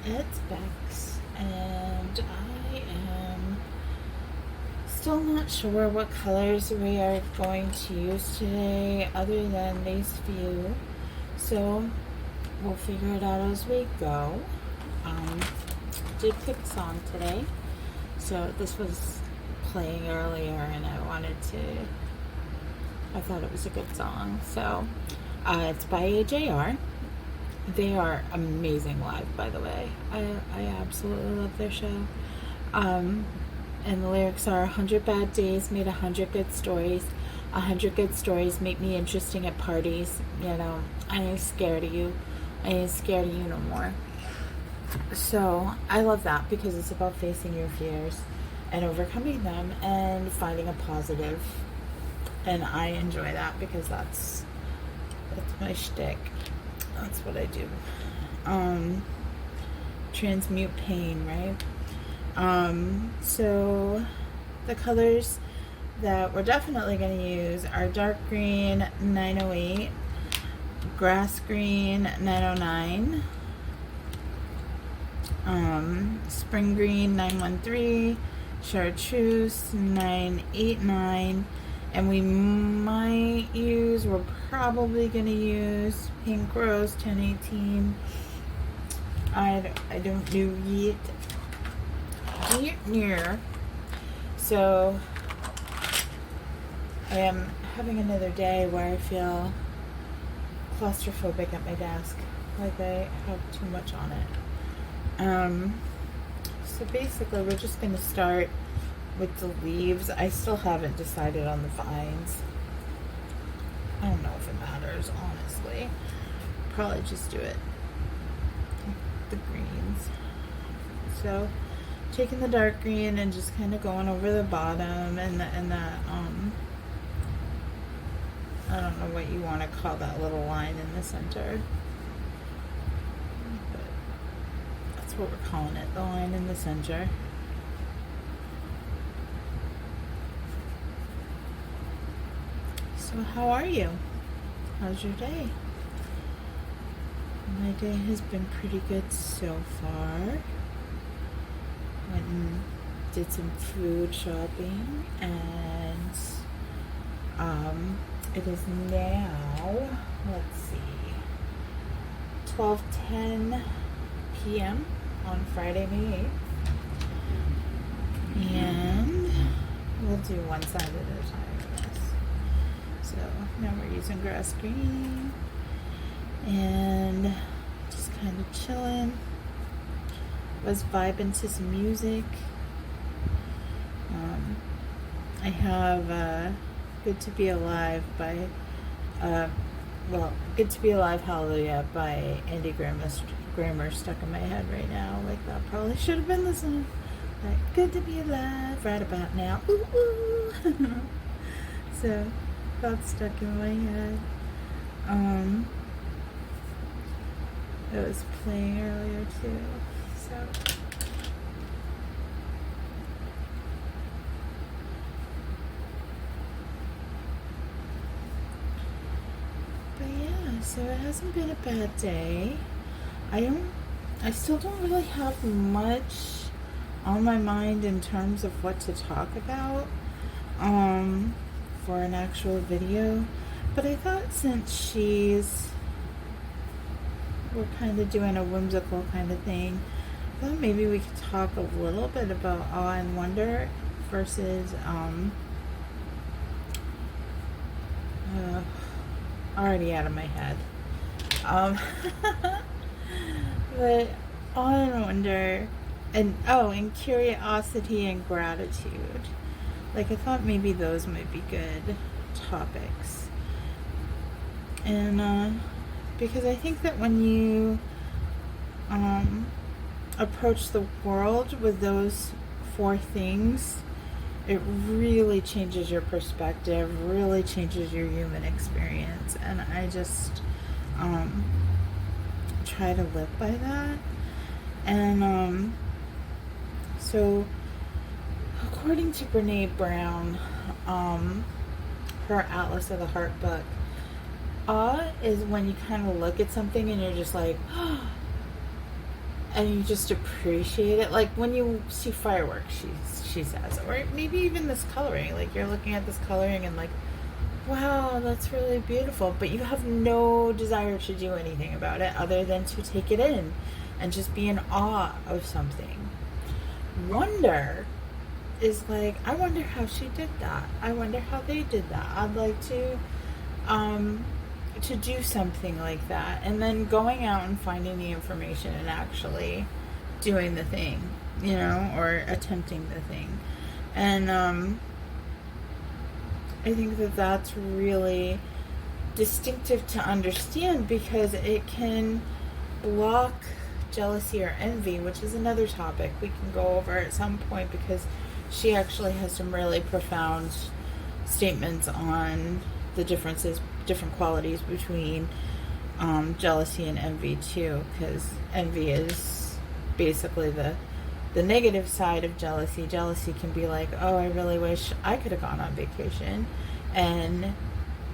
It's Bex, and I am still not sure what colors we are going to use today, other than these few. So we'll figure it out as we go. Um, did pick a song today, so this was playing earlier, and I thought it was a good song. So it's by AJR. They are amazing live, by the way. I absolutely love their show. And the lyrics are 100 bad days made 100 good stories. 100 good stories make me interesting at parties. You know, I ain't scared of you. I ain't scared of you no more. So I love that because it's about facing your fears and overcoming them and finding a positive. And I enjoy that because that's my shtick. That's what I do. Transmute pain, right? So the colors that we're definitely going to use are dark green 908, grass green 909, spring green 913, chartreuse 989, and we're probably going to use pink rose 1018. I don't know yet. Near. So I am having another day where I feel claustrophobic at my desk, like I have too much on it. So basically we're just going to start with the leaves. I still haven't decided on the vines. I don't know if it matters, honestly. Probably just do it. The greens. So taking the dark green and just kind of going over the bottom and that I don't know what you want to call that little line in the center, but that's what we're calling it, the line in the center. So how are you? How's your day? My day has been pretty good so far. Went and did some food shopping, and it is now, let's see, 12:10 p.m. on Friday, May 8th. And we'll do one side at a time for this. So now we're using grass green and just kind of chilling. Was vibing to some music. I have Good to Be Alive by Good to Be Alive Hallelujah by Andy Grammer stuck in my head right now. Like, that probably should have been the song. Like, good to be alive right about now. Ooh, ooh. So that's stuck in my head. It was playing earlier too. So but yeah, so it hasn't been a bad day. I still don't really have much on my mind in terms of what to talk about for an actual video. But I thought since we're kind of doing a whimsical kind of thing, I thought maybe we could talk a little bit about awe and wonder versus already out of my head. But awe and wonder and curiosity and gratitude. Like, I thought maybe those might be good topics. And because I think that when you approach the world with those four things, it really changes your perspective, really changes your human experience. And I just try to live by that. And so according to Brene Brown, her Atlas of the Heart book, awe is when you kind of look at something and you're just like, oh, and you just appreciate it. Like when you see fireworks, she says, or maybe even this coloring. Like you're looking at this coloring and like, wow, that's really beautiful. But you have no desire to do anything about it other than to take it in and just be in awe of something. Wonder is like, I wonder how she did that. I wonder how they did that. I'd like to do something like that, and then going out and finding the information and actually doing the thing, you know, or attempting the thing. And I think that that's really distinctive to understand, because it can block jealousy or envy, which is another topic we can go over at some point, because she actually has some really profound statements on the different qualities between jealousy and envy too, because envy is basically the negative side of jealousy. Jealousy can be like, oh, I really wish I could have gone on vacation, and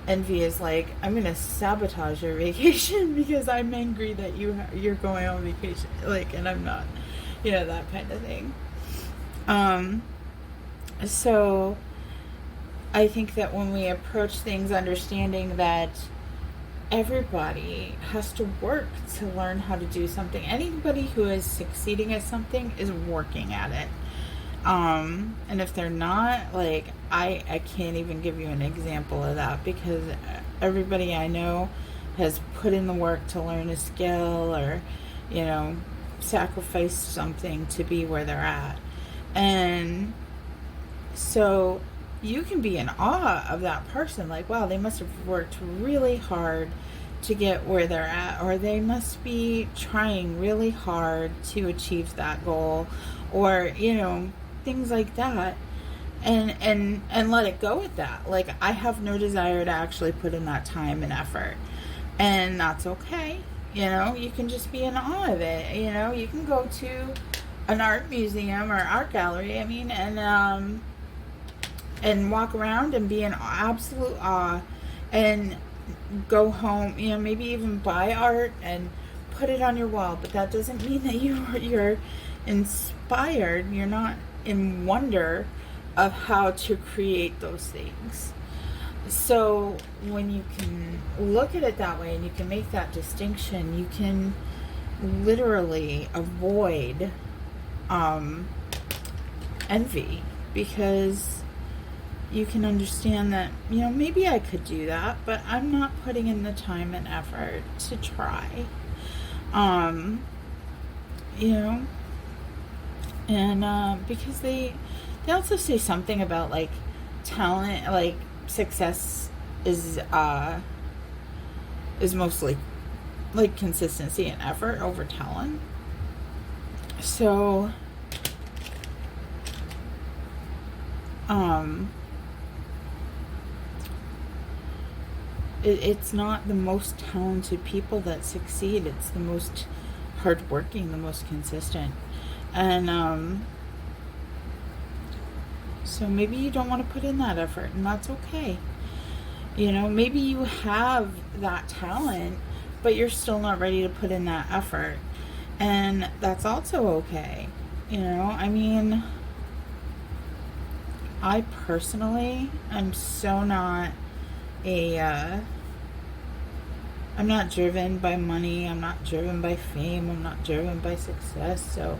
envy is like, I'm gonna sabotage your vacation because I'm angry that you're going on vacation, like, and I'm not, you know, that kind of thing. So I think that when we approach things understanding that everybody has to work to learn how to do something. Anybody who is succeeding at something is working at it. And if they're not, like, I can't even give you an example of that, because everybody I know has put in the work to learn a skill, or, you know, sacrificed something to be where they're at. And so you can be in awe of that person, like, wow, they must have worked really hard to get where they're at, or they must be trying really hard to achieve that goal, or, you know, things like that. And let it go with that. Like, I have no desire to actually put in that time and effort, and that's okay. You know, you can just be in awe of it. You know, you can go to an art museum or art gallery, I mean, and walk around and be in absolute awe, and go home, you know, maybe even buy art and put it on your wall. But that doesn't mean that you're inspired. You're not in wonder of how to create those things. So when you can look at it that way, and you can make that distinction, you can literally avoid envy, because you can understand that, you know, maybe I could do that, but I'm not putting in the time and effort to try. You know, and because they also say something about, like, talent, like, success is mostly like consistency and effort over talent. So it's not the most talented people that succeed. It's the most hardworking, the most consistent. And so maybe you don't want to put in that effort, and that's okay. You know, maybe you have that talent, but you're still not ready to put in that effort, and that's also okay. You know, I mean, I personally am so not I'm not driven by money, I'm not driven by fame, I'm not driven by success. So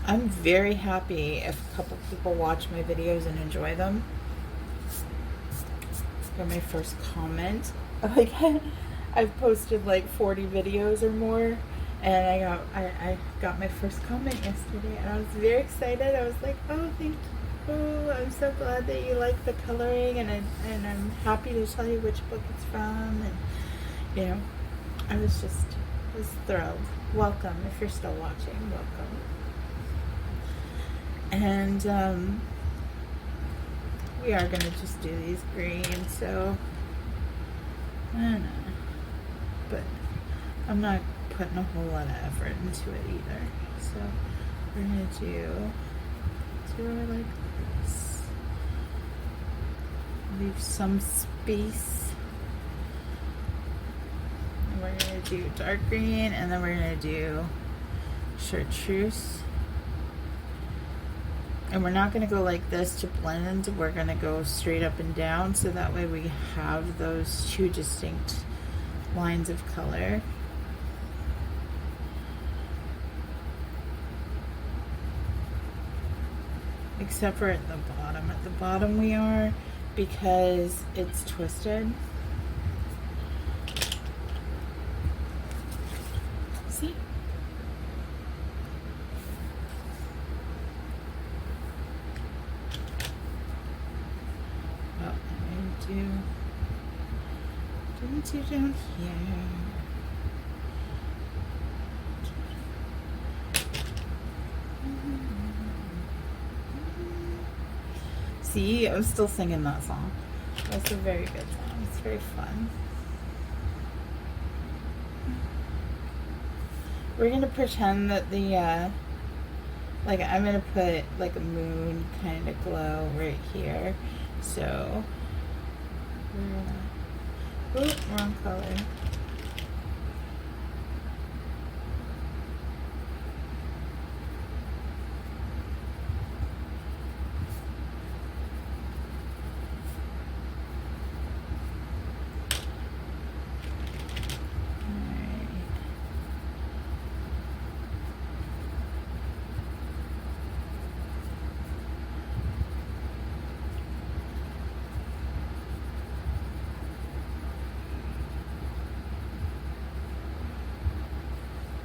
I'm very happy if a couple people watch my videos and enjoy them. Got my first comment. Like, I've posted like 40 videos or more, and I got my first comment yesterday, and I was very excited. I was like, oh, thank you. I'm so glad that you like the coloring, and I'm happy to tell you which book it's from. And, you know, I was thrilled. Welcome. If you're still watching, welcome. And we are gonna just do these green, so I don't know, but I'm not putting a whole lot of effort into it either. So we're gonna do like this, leave some space, and we're gonna do dark green, and then we're gonna do chartreuse. And we're not going to go like this to blend. We're going to go straight up and down, so that way we have those two distinct lines of color. Except for at the bottom. At the bottom we are, because it's twisted. See? Oh, I didn't do down here. See, I was still singing that song. That's a very good song. It's very fun. We're going to pretend that the, like, I'm going to put like a moon kind of glow right here. So, we're gonna, oop, wrong color.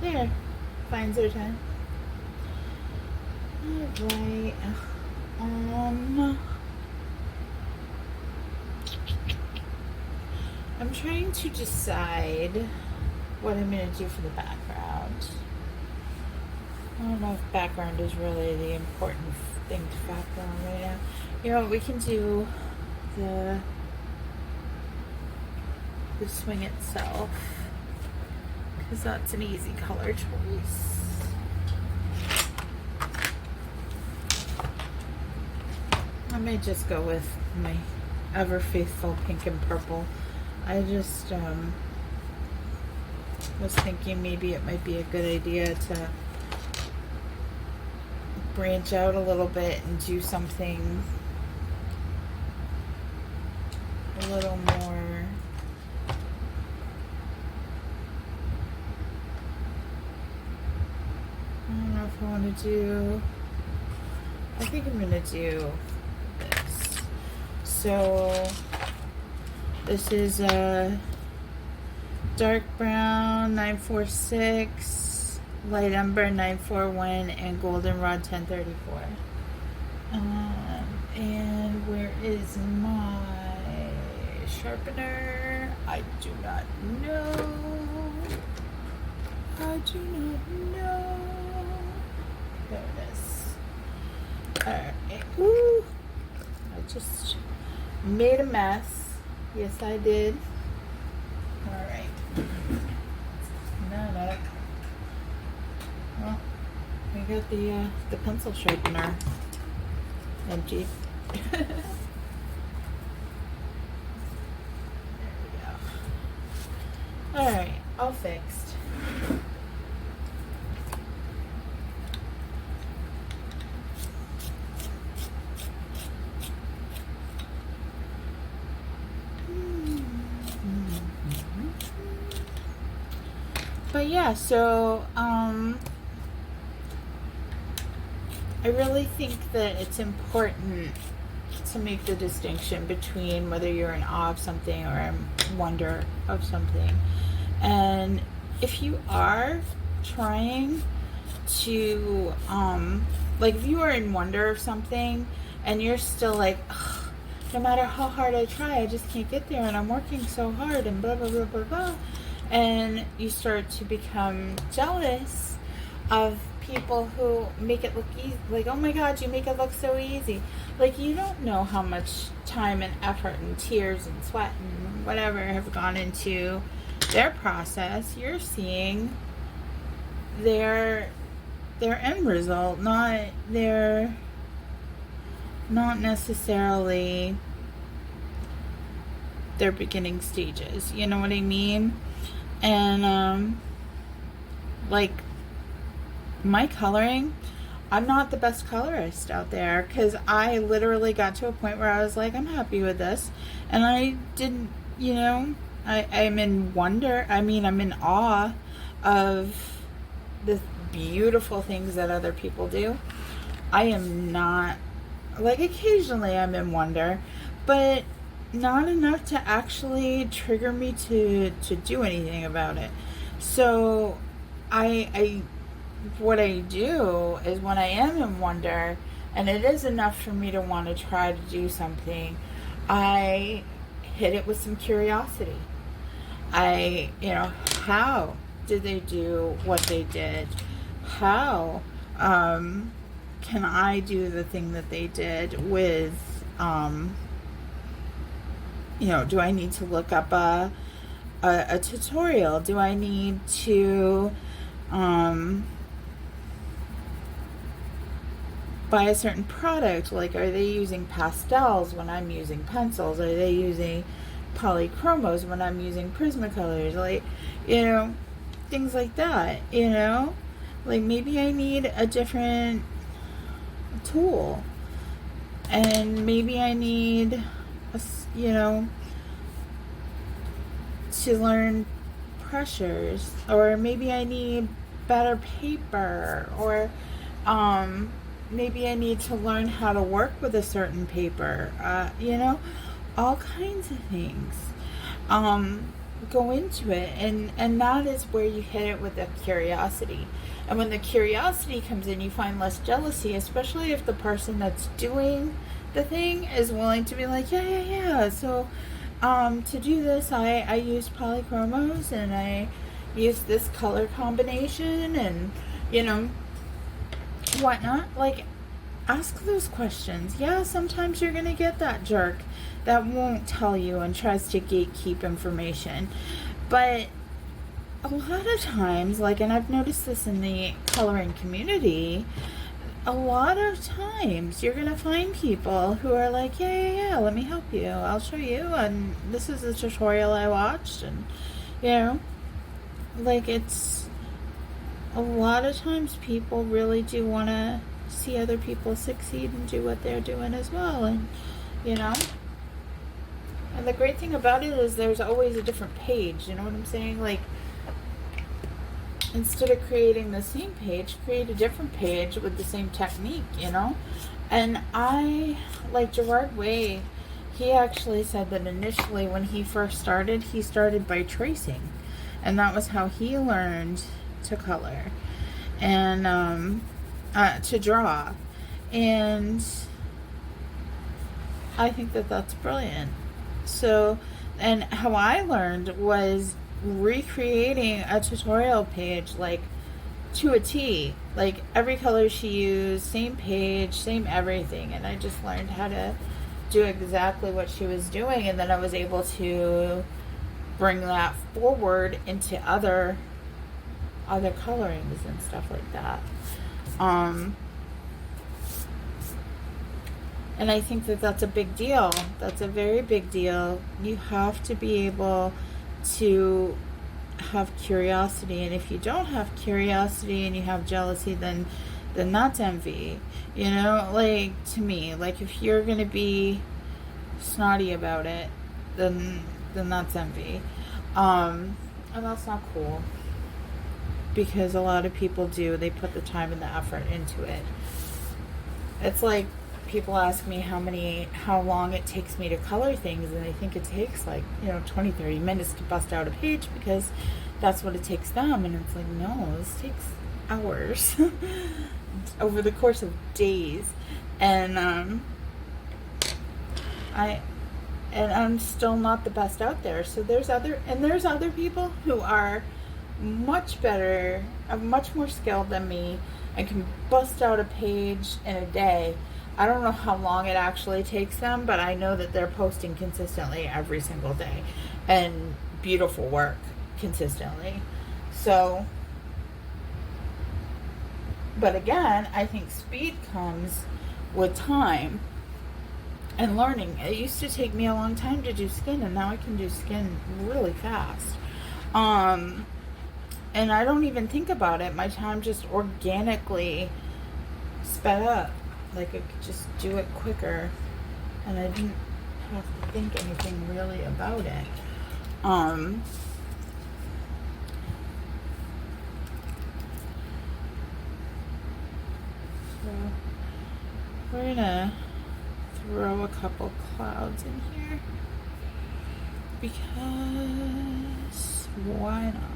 There, finds her time. Alright. I'm trying to decide what I'm going to do for the background. I don't know if background is really the important thing to background right now. You know, we can do the swing itself, because that's an easy color choice. I may just go with my ever faithful pink and purple. I just was thinking maybe it might be a good idea to branch out a little bit and do something a little more I want to do, I think I'm going to do this. So this is a dark brown 946, light umber 941, and goldenrod 1034. And where is my sharpener? I do not know. I do not know. There it is. Alright. Ooh. I just made a mess. Yes, I did. Alright. No. Well, we got the pencil sharpener empty. There we go. Alright, all fixed. But yeah, so I really think that it's important to make the distinction between whether you're in awe of something or in wonder of something. And if you are trying to, like if you are in wonder of something and you're still like, no matter how hard I try, I just can't get there, and I'm working so hard and blah, blah, blah, blah, blah. And you start to become jealous of people who make it look easy. Like, oh my God, you make it look so easy. Like, you don't know how much time and effort and tears and sweat and whatever have gone into their process. You're seeing their end result, not necessarily their beginning stages. You know what I mean? And like my coloring, I'm not the best colorist out there, because I literally got to a point where I was like, I'm happy with this. And I didn't, I'm in wonder. I mean, I'm in awe of the beautiful things that other people do. I am not, like, occasionally I'm in wonder, but not enough to actually trigger me to do anything about it. So I what I do is, when I am in wonder and it is enough for me to want to try to do something, I hit it with some curiosity. How did they do what they did? How can I do the thing that they did with, do I need to look up a tutorial? Do I need to buy a certain product? Like, are they using pastels when I'm using pencils? Are they using polychromos when I'm using Prismacolors? Like, things like that, Like, maybe I need a different tool. And maybe I need, to learn pressures. Or maybe I need better paper. Or maybe I need to learn how to work with a certain paper. All kinds of things go into it, and that is where you hit it with the curiosity. And when the curiosity comes in, you find less jealousy, especially if the person that's doing the thing is willing to be like, yeah. So to do this, I used polychromos, and I used this color combination, and whatnot. Like, ask those questions. Yeah, sometimes you're gonna get that jerk that won't tell you and tries to gatekeep information, but a lot of times, like, and I've noticed this in the coloring community, a lot of times you're gonna find people who are like, yeah, let me help you, I'll show you, and this is a tutorial I watched. And like, it's a lot of times people really do want to see other people succeed and do what they're doing as well. And and the great thing about it is there's always a different page, you know what I'm saying? Like, instead of creating the same page, create a different page with the same technique, And I, like Gerard Way, he actually said that initially when he first started, he started by tracing. And that was how he learned to color and to draw. And I think that that's brilliant. So, and how I learned was recreating a tutorial page, like, to a T. Like, every color she used, same page, same everything. And I just learned how to do exactly what she was doing. And then I was able to bring that forward into other colorings and stuff like that. And I think that that's a big deal. That's a very big deal. You have to be able to have curiosity. And if you don't have curiosity and you have jealousy, then that's envy. Like, to me, like, if you're going to be snotty about it, then that's envy. And that's not cool. Because a lot of people do. They put the time and the effort into it. It's like, people ask me how long it takes me to color things, and they think it takes, like, 20-30 minutes to bust out a page because that's what it takes them. And it's like, no, this takes hours over the course of days. And I'm still not the best out there. So there's other people who are much better, much more skilled than me, and can bust out a page in a day. I don't know how long it actually takes them, but I know that they're posting consistently every single day, and beautiful work consistently. So, but again, I think speed comes with time and learning. It used to take me a long time to do skin, and now I can do skin really fast. And I don't even think about it. My time just organically sped up. Like I could just do it quicker, and I didn't have to think anything really about it. So we're gonna throw a couple clouds in here because why not?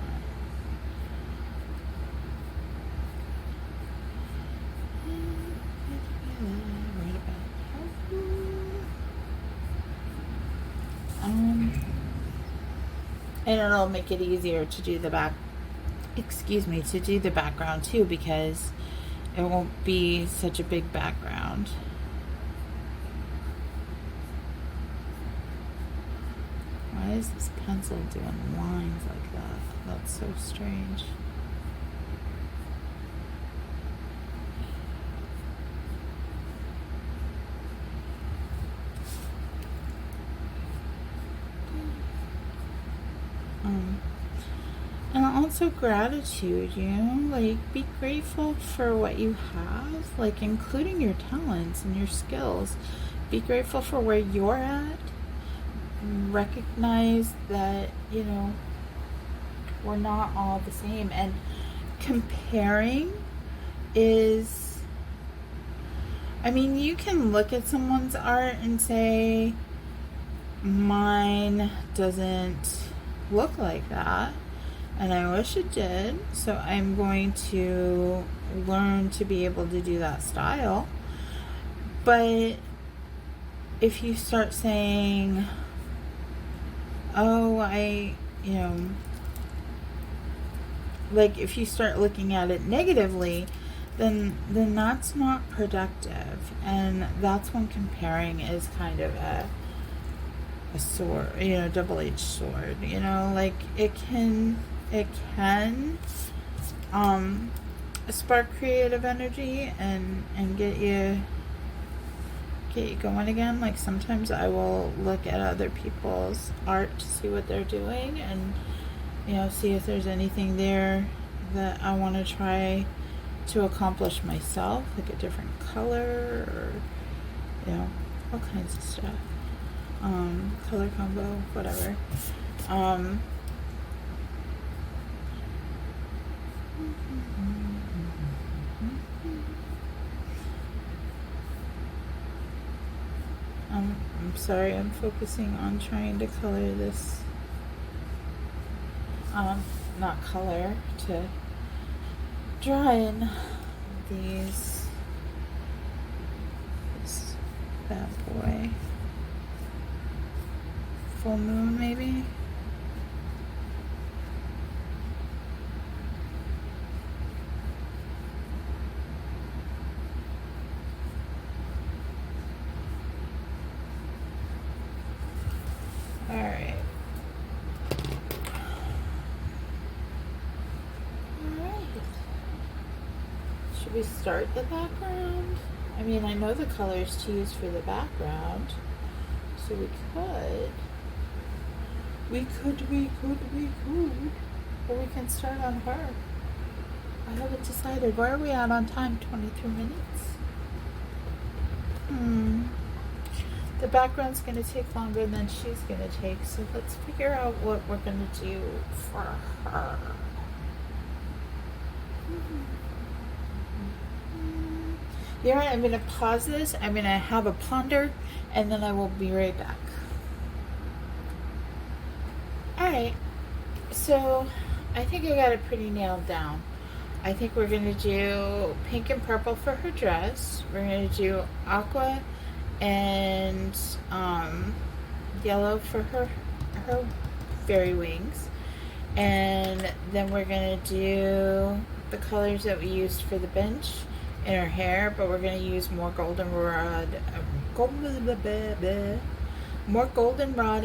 And it'll make it easier to do the to do the background too, because it won't be such a big background. Why is this pencil doing lines like that? That's so strange. And also gratitude, like be grateful for what you have, like including your talents and your skills. Be grateful for where you're at. Recognize that, we're not all the same. And comparing is, you can look at someone's art and say, mine doesn't look like that. And I wish it did, so I'm going to learn to be able to do that style. But if you start saying, like if you start looking at it negatively, then that's not productive. And that's when comparing is kind of a sword, double-edged sword, like it can spark creative energy and get you going again. Like sometimes I will look at other people's art to see what they're doing and see if there's anything there that I want to try to accomplish myself, like a different color or all kinds of stuff, color combo, whatever. I'm sorry, I'm focusing on trying to color this, not color, to draw in this bad boy. Full moon, maybe? Alright. Should we start the background? I know the colors to use for the background, so we could. Or we can start on her. I haven't decided. Where are we at on time? 23 minutes? The background's going to take longer than she's going to take, so let's figure out what we're going to do for her. I'm going to pause this. I'm going to have a ponder, and then I will be right back. Alright, so I think I got it pretty nailed down. I think we're going to do pink and purple for her dress. We're going to do aqua and yellow for her fairy wings. And then we're going to do the colors that we used for the bench in her hair, but we're going to use more goldenrod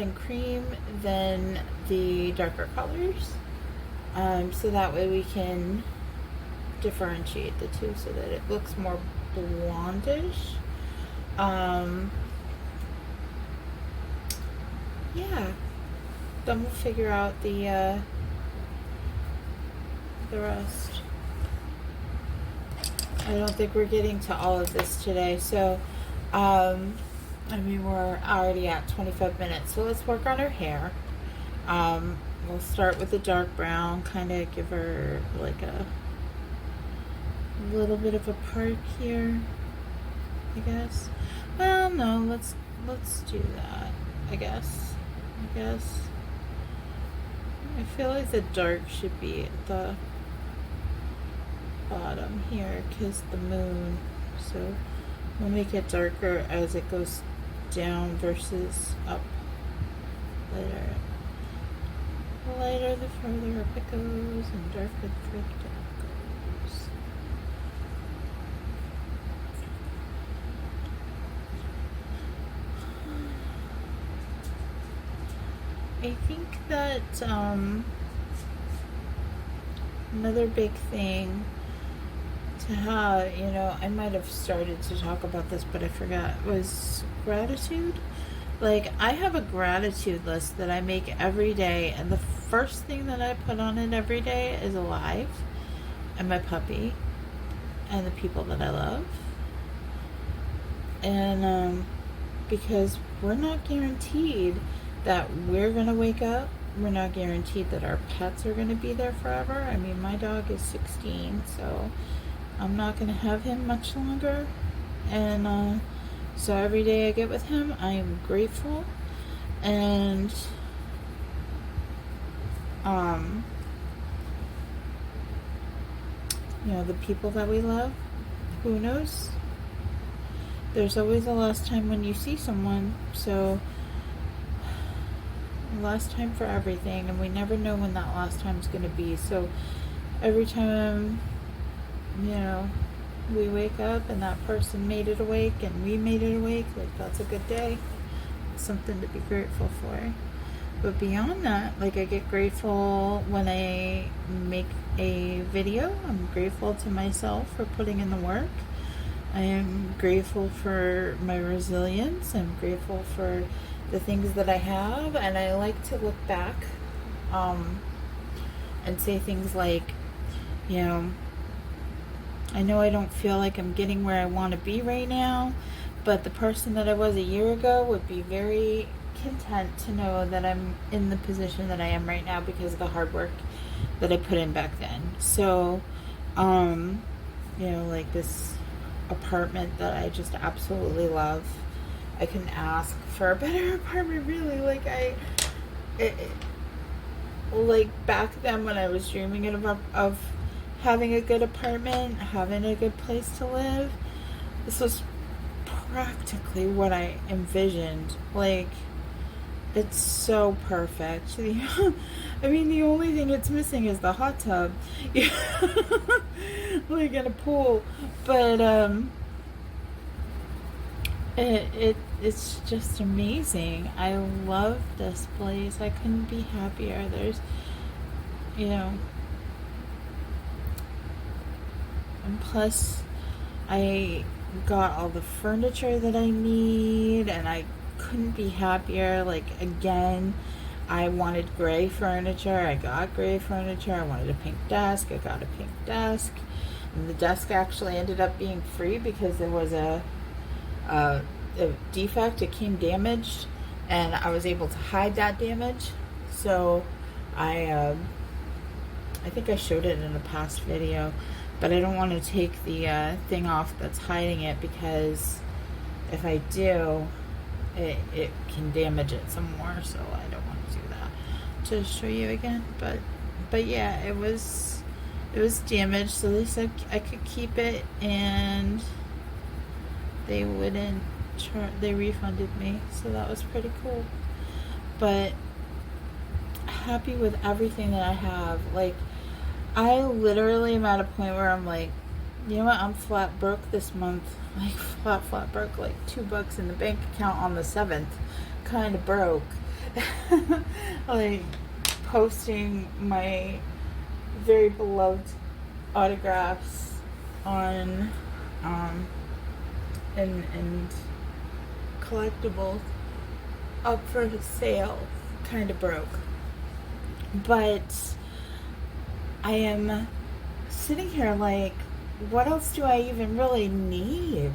and cream than the darker colors, so that way we can differentiate the two so that it looks more blondish. Then we'll figure out the the rest. I don't think we're getting to all of this today. So, I mean, we're already at 25 minutes. So let's work on her hair. We'll start with the dark brown, kind of give her like a little bit of a part here, I guess. Well, no, let's do that, I guess. I feel like the dark should be at the bottom here because the moon, so we'll make it darker as it goes down versus up. Lighter the further up it goes, and darker the further down it goes. I think that another big thing to have, you know, I might have started to talk about this, but I forgot, was gratitude. Like, I have a gratitude list that I make every day, and the first thing that I put on it every day is alive, and my puppy, and the people that I love. And because we're not guaranteed that we're going to wake up, we're not guaranteed that our pets are going to be there forever. I mean, my dog is 16, so I'm not going to have him much longer. And so every day I get with him, I am grateful. And you know, the people that we love, who knows? There's always a last time when you see someone, so last time for everything, and we never know when that last time is going to be. So every time, you know, we wake up and that person made it awake and we made it awake, like, that's a good day. It's something to be grateful for. But beyond that, like, I get grateful when I make a video. I'm grateful to myself for putting in the work. I am grateful for my resilience. I'm grateful for the things that I have, and I like to look back and say things like, you know I don't feel like I'm getting where I want to be right now, but the person that I was a year ago would be very content to know that I'm in the position that I am right now because of the hard work that I put in back then. So, you know, like this apartment that I just absolutely love. I couldn't ask for a better apartment, really. Like, like back then when I was dreaming of having a good apartment, having a good place to live, this was practically what I envisioned. Like, it's so perfect. I mean, the only thing it's missing is the hot tub. Like, in a pool. But, it's just amazing. I love this place. I couldn't be happier. There's, you know, and plus I got all the furniture that I need, and I couldn't be happier. Like, again, I wanted gray furniture. I got gray furniture. I wanted a pink desk. I got a pink desk. And the desk actually ended up being free because there was a defect. It came damaged, and I was able to hide that damage. So I think I showed it in a past video, but I don't want to take the thing off that's hiding it, because if I do, it can damage it some more, so I don't want to do that. To show you again, but yeah, it was damaged, so they said I could keep it, and they wouldn't they refunded me, so that was pretty cool. But happy with everything that I have. Like, I literally am at a point where I'm like, you know what, I'm flat broke this month. Like, flat broke, like $2 in the bank account on the 7th. Kind of broke. Like, posting my very beloved autographs on and collectibles up for sale kind of broke. But I am sitting here like, what else do I even really need?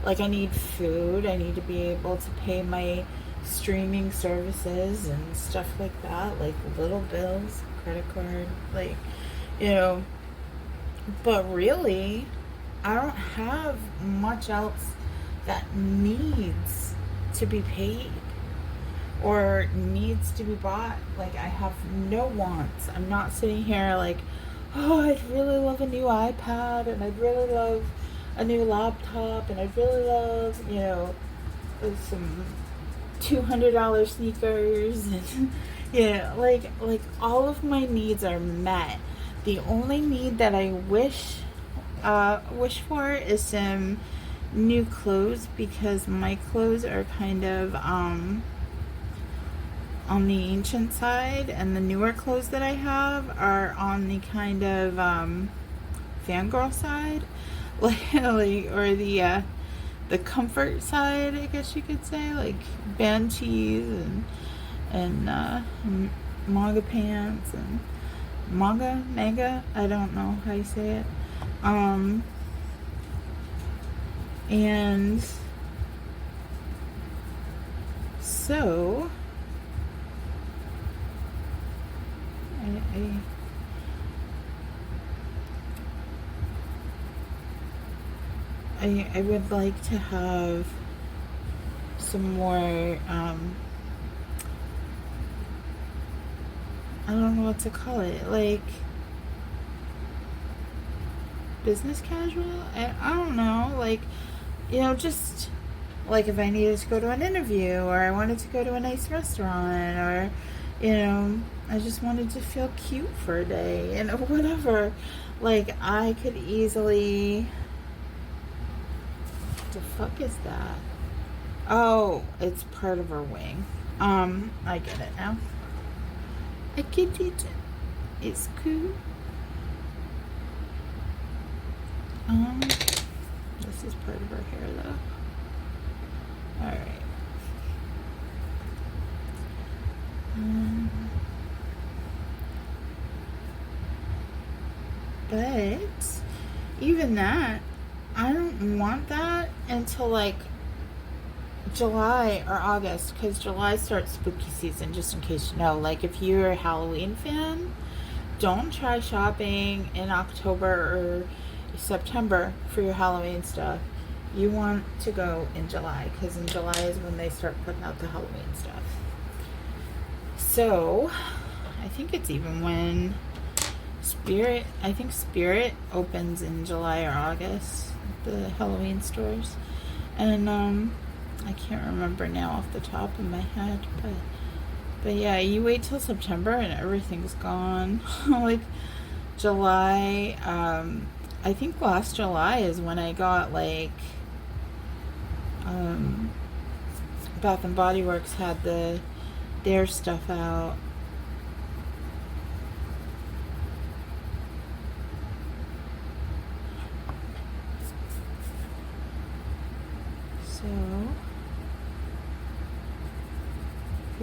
Like, I need food. I need to be able to pay my streaming services and stuff like that, like little bills, credit card, like, you know. But really, I don't have much else that needs to be paid or needs to be bought. Like, I have no wants. I'm not sitting here like, oh, I'd really love a new iPad, and I'd really love a new laptop, and I'd really love, some $200 sneakers, and like all of my needs are met. The only need that I wish for is some new clothes, because my clothes are kind of on the ancient side, and the newer clothes that I have are on the kind of fangirl side, or the comfort side, I guess you could say, like band tees and manga pants and manga, I don't know how you say it, and so I would like to have some more, I don't know what to call it, like business casual? I don't know, like, just like if I needed to go to an interview, or I wanted to go to a nice restaurant, or, I just wanted to feel cute for a day, whatever. Like, I could easily... What the fuck is that? Oh, it's part of her wing. I get it now. I get it. It's cool. This is part of her hair, though. Alright. But even that, I don't want that until like July or August, because July starts spooky season, just in case you know. Like, if you're a Halloween fan, don't try shopping in October or September for your Halloween stuff. You want to go in July, because in July is when they start putting out the Halloween stuff. So I think it's even when Spirit opens in July or August, the Halloween stores. And I can't remember now off the top of my head, but yeah, you wait till September and everything's gone. Like July, I think last July is when I got like Bath and Body Works had their stuff out. So I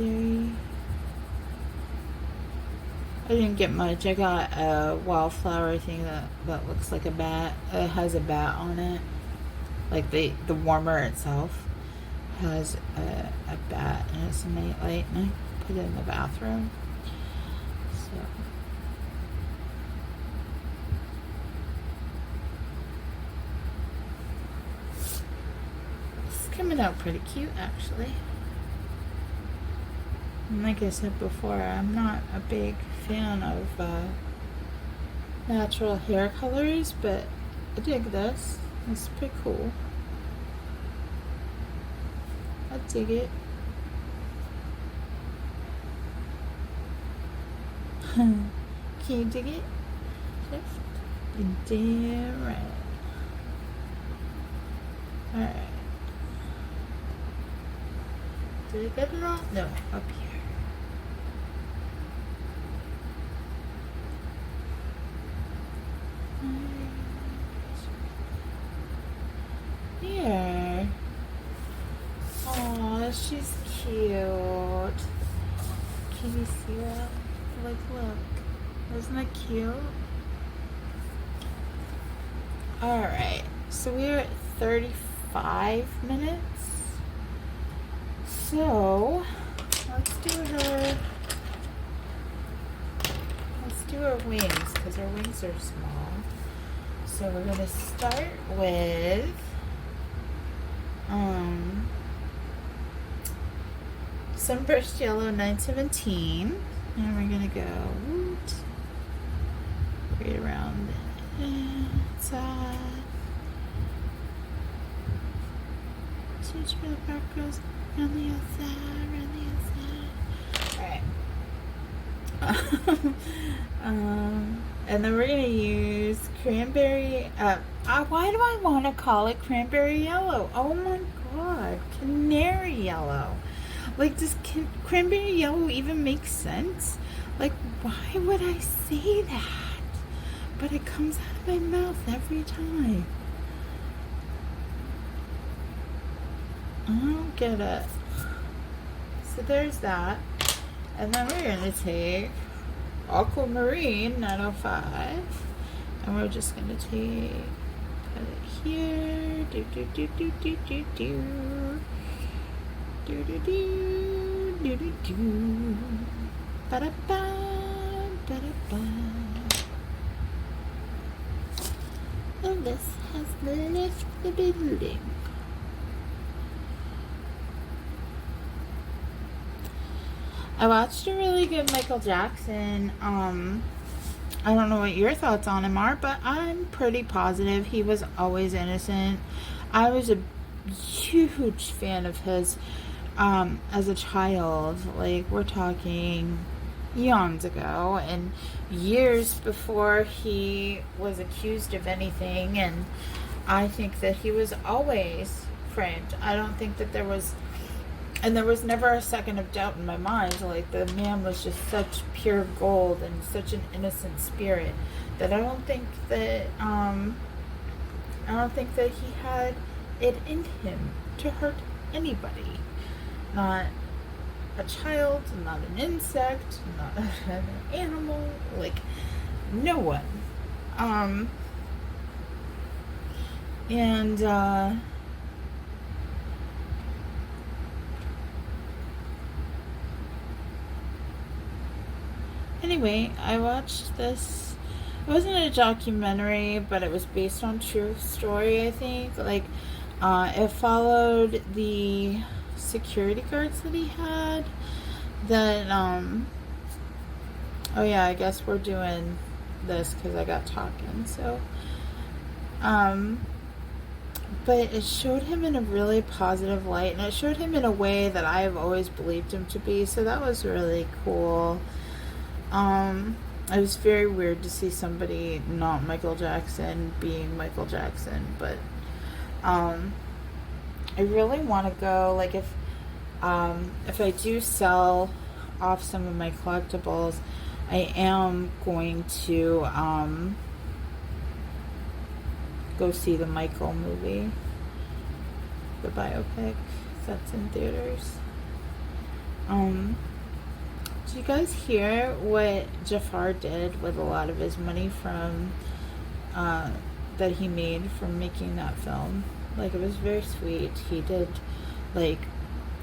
didn't get much. I got a wildflower thing that looks like a bat. It has a bat on it. Like the warmer itself has a bat and it's a night light, and I put it in the bathroom. So it's coming out pretty cute, actually. And like I said before, I'm not a big fan of natural hair colors, but I dig this. It's pretty cool. I dig it. Can you dig it? You're damn right. Alright. Did I get it all? No, up here. Here. Aw, she's cute. Can you see that? Like, look. There's Isn't that cute? Alright, so we're at 35 minutes. So, let's do her wings, because her wings are small. So we're going to start with Sunburst Yellow 917. And we're going to go right around the inside. Switch where the bark goes around the outside, Alright. And then we're going to use cranberry. Why do I want to call it cranberry yellow? Oh my god. Canary yellow. Like, does cranberry yellow even make sense? Like, why would I say that? But it comes out of my mouth every time. I don't get it. So there's that. And then we're going to take Aquamarine 905. And we're just going to put it here. Do. Ba-da-ba, ba-da-ba. And this has left the building. I watched a really good Michael Jackson. I don't know what your thoughts on him are, but I'm pretty positive he was always innocent. I was a huge fan of his as a child. Like, we're talking eons ago and years before he was accused of anything, and I think that he was always framed. I don't think that there was never a second of doubt in my mind. Like, the man was just such pure gold and such an innocent spirit that I don't think that he had it in him to hurt anybody. Not a child, not an insect, not an animal, like, no one. Anyway, I watched this. It wasn't a documentary, but it was based on true story, I think. Like, it followed the security guards that he had. That, oh yeah, I guess we're doing this because I got talking, so. But it showed him in a really positive light, and it showed him in a way that I have always believed him to be, so that was really cool. It was very weird to see somebody not Michael Jackson being Michael Jackson, but I really want to go, like, if I do sell off some of my collectibles, I am going to go see the Michael movie, the biopic that's in theaters. Did you guys hear what Jafar did with a lot of his money from that he made from making that film? Like, it was very sweet. He did, like,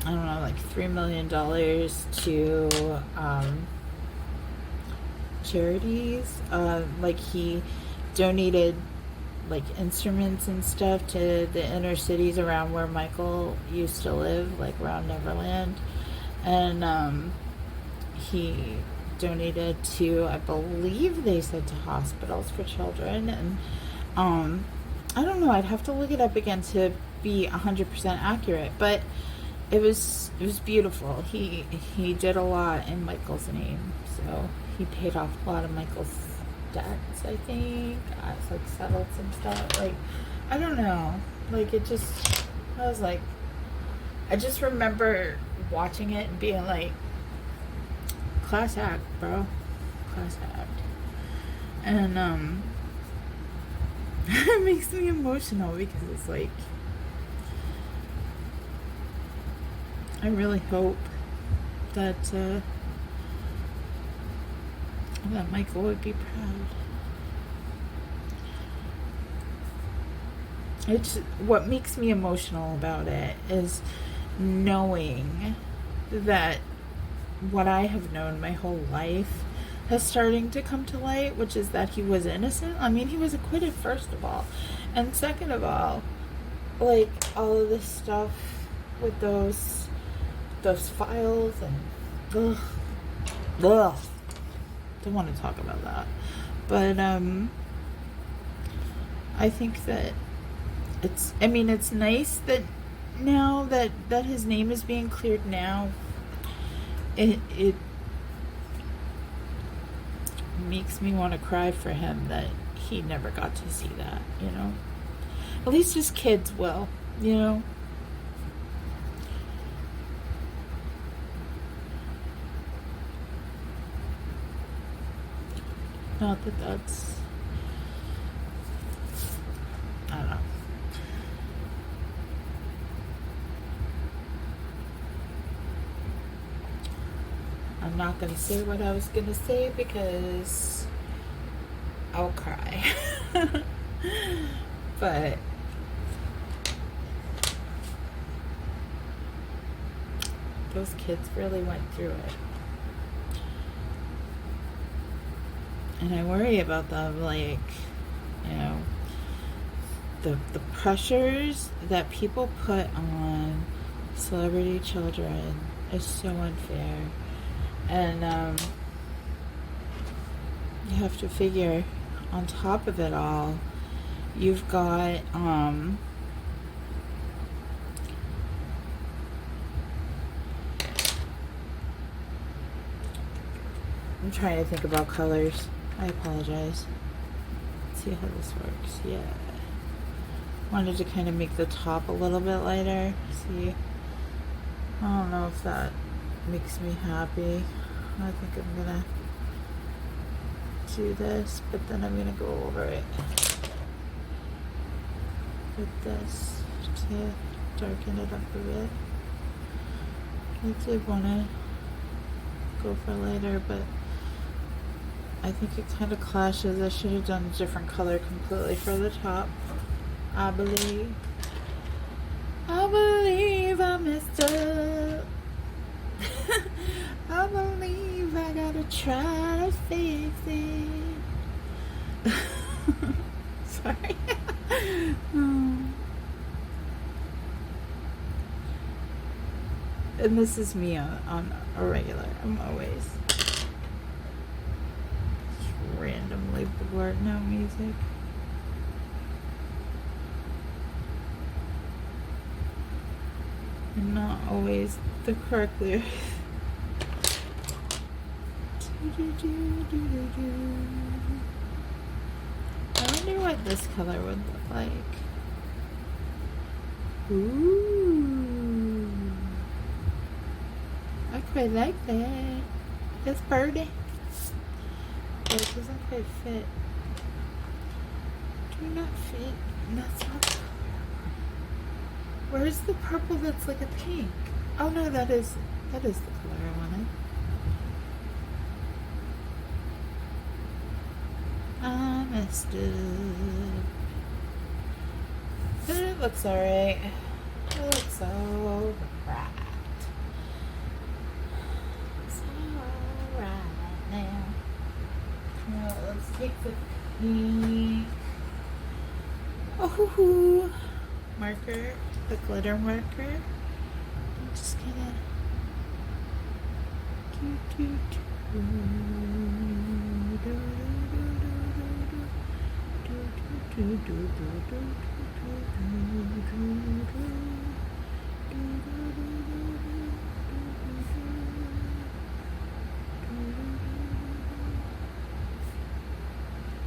I don't know, like $3 million to charities. Like, he donated, like, instruments and stuff to the inner cities around where Michael used to live, like around Neverland. And he donated to, I believe they said, to hospitals for children. And I don't know, I'd have to look it up again to be 100% accurate, but it was beautiful. He did a lot in Michael's name, so he paid off a lot of Michael's debts, I think. It's like settled some stuff. Like, I don't know. Like, I just remember watching it and being like, class act, bro. Class act. And it makes me emotional because it's like, I really hope that that Michael would be proud. It's what makes me emotional about it is knowing that what I have known my whole life is starting to come to light, which is that he was innocent. I mean, he was acquitted, first of all. And second of all, like, all of this stuff with those files and ugh. Don't want to talk about that. But I think that it's nice that now that his name is being cleared now, it makes me want to cry for him that he never got to see that, you know. At least his kids will, you know. Not that that's, I don't know. I'm not going to say what I was going to say because I'll cry. But those kids really went through it. And I worry about them, like, you know, the pressures that people put on celebrity children is so unfair. And you have to figure, on top of it all, you've got I'm trying to think about colors. I apologize. Let's see how this works. Yeah. Wanted to kind of make the top a little bit lighter. See? I don't know if that makes me happy. I think I'm gonna do this, but then I'm gonna go over it with this to darken it up a bit. I did wanna go for lighter, but I think it kind of clashes. I should have done a different color completely for the top. I believe I messed up. I believe I gotta try to fix it. Sorry. And this is me on a regular. I'm always randomly blurting out music. And not always the correct lyrics. I wonder what this color would look like. Ooh. I quite like that. It's pretty. But it doesn't quite fit. Do not fit. That's not the color. Where's the purple that's like a pink? Oh no, that is the color I wanted. I messed up. But it looks alright. It looks alright. It's alright now. Now let's take the pink. Oh, marker, the glitter marker. I'm just gonna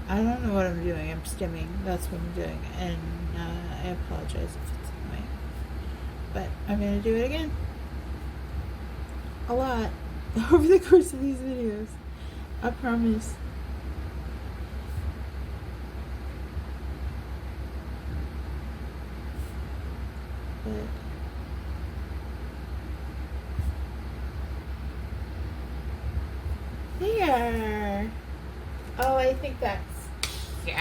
I don't know what I'm doing. I'm stimming. That's what I'm doing. And I apologize if it's annoying. But I'm going to do it again. A lot. Over the course of these videos. I promise. But there. I think that's cute.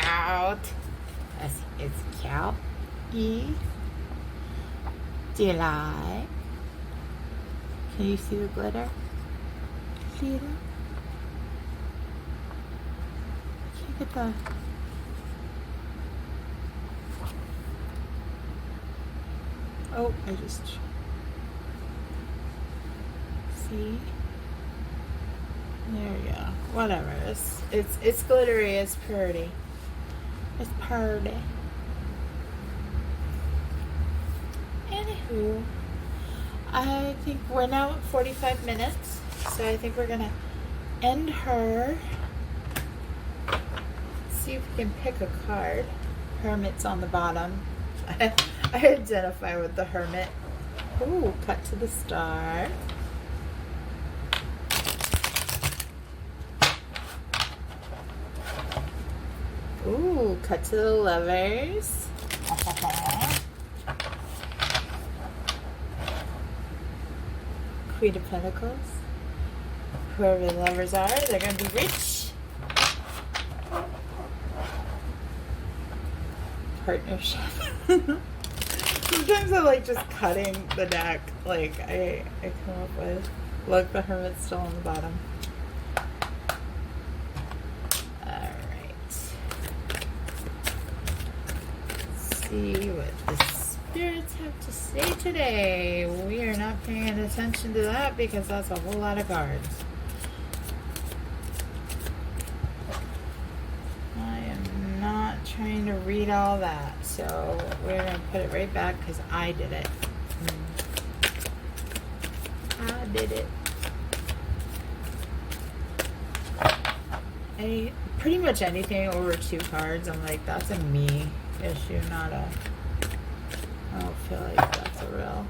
It's cute. Do you like? Can you see the glitter? See that? Look at that. Oh, I just see. There we go. Whatever. It's glittery. It's pretty. It's pretty. Anywho, I think we're now at 45 minutes, so I think we're gonna end her. See if we can pick a card. Hermit's on the bottom. I identify with the Hermit. Ooh, cut to the star. Ooh, cut to the Lovers. Queen of Pentacles. Whoever the lovers are, they're going to be rich. Partnership. Sometimes I like just cutting the deck. Like, I come up with. Look, the Hermit's still on the bottom. See what the spirits have to say today. We are not paying attention to that because that's a whole lot of cards. I am not trying to read all that, so we're going to put it right back because I did it. I did it. Pretty much anything over 2 cards, I'm like, that's a me issue, not a. I don't feel like that's a real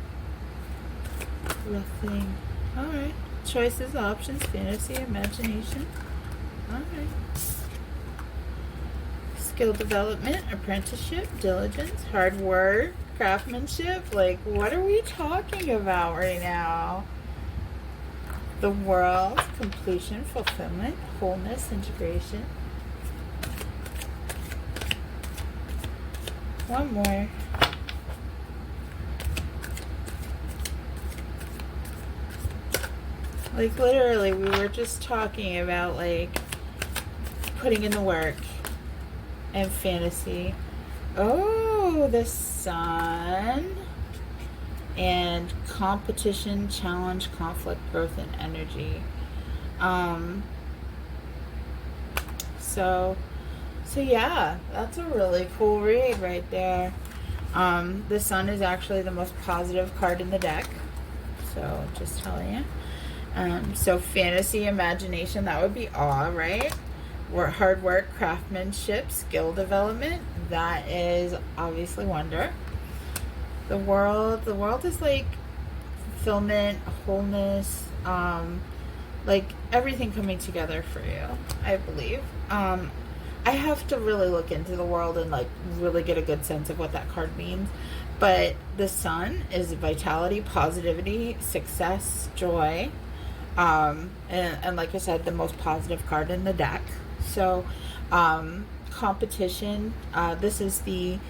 thing. Alright. Choices, options, fantasy, imagination. Alright. Skill development, apprenticeship, diligence, hard work, craftsmanship. Like, what are we talking about right now? The world, completion, fulfillment, wholeness, integration. One more. Like, literally, we were just talking about, like, putting in the work and fantasy. Oh, the Sun. And competition, challenge, conflict, growth, and energy. So yeah, that's a really cool read right there. The Sun is actually the most positive card in the deck. So just telling you. So fantasy, imagination, that would be awe, right? Hard work, craftsmanship, skill development, that is obviously wonder. The world is like fulfillment, wholeness, like everything coming together for you, I believe. I have to really look into the world and like really get a good sense of what that card means. But the Sun is vitality, positivity, success, joy, and like I said, the most positive card in the deck. So competition, this is the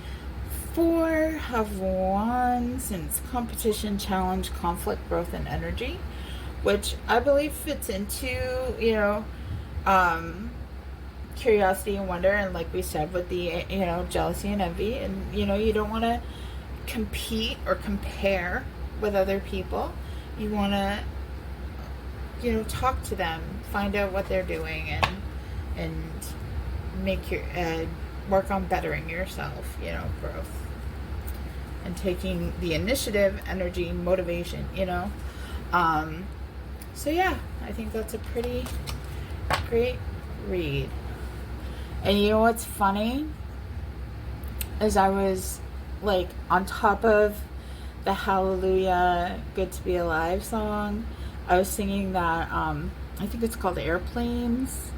4 of Wands, and it's competition, challenge, conflict, growth, and energy, which I believe fits into, you know, curiosity and wonder, and like we said with the, you know, jealousy and envy, and you know, you don't want to compete or compare with other people. You want to, you know, talk to them, find out what they're doing, and make your work on bettering yourself, you know, growth, and taking the initiative, energy, motivation, you know. So yeah, I think that's a pretty great read. And you know what's funny is I was like on top of the Hallelujah Good to Be Alive song, I was singing that, I think it's called Airplanes.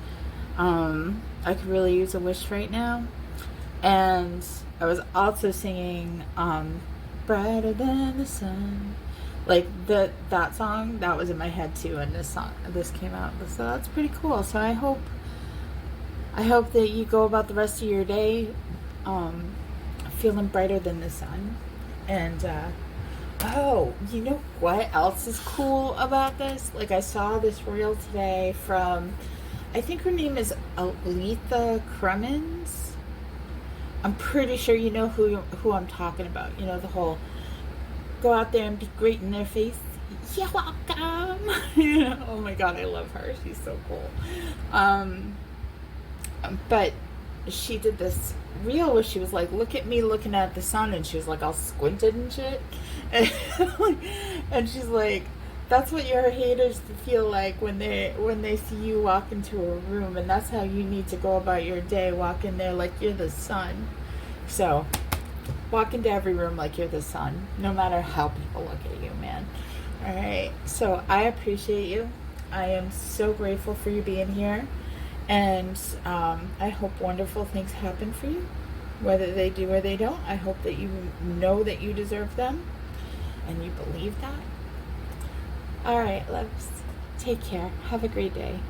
I could really use a wish right now. And I was also singing Brighter Than the Sun. Like that song, that was in my head too, and this came out. So that's pretty cool. So I I hope that you go about the rest of your day feeling brighter than the sun. And, oh, you know what else is cool about this? Like, I saw this reel today from, I think her name is Aletha Cremins. I'm pretty sure you know who I'm talking about. You know, the whole go out there and be great in their face. You're welcome. You know, oh my god, I love her. She's so cool. But she did this reel where she was like, look at me looking at the sun, and she was like all squinted and shit. And she's like, that's what your haters feel like when they see you walk into a room, and that's how you need to go about your day. Walk in there like you're the sun. So walk into every room like you're the sun, no matter how people look at you, man. All right, so I appreciate you. I am so grateful for you being here, and I hope wonderful things happen for you, whether they do or they don't. I hope that you know that you deserve them, and you believe that. All right, loves. Take care. Have a great day.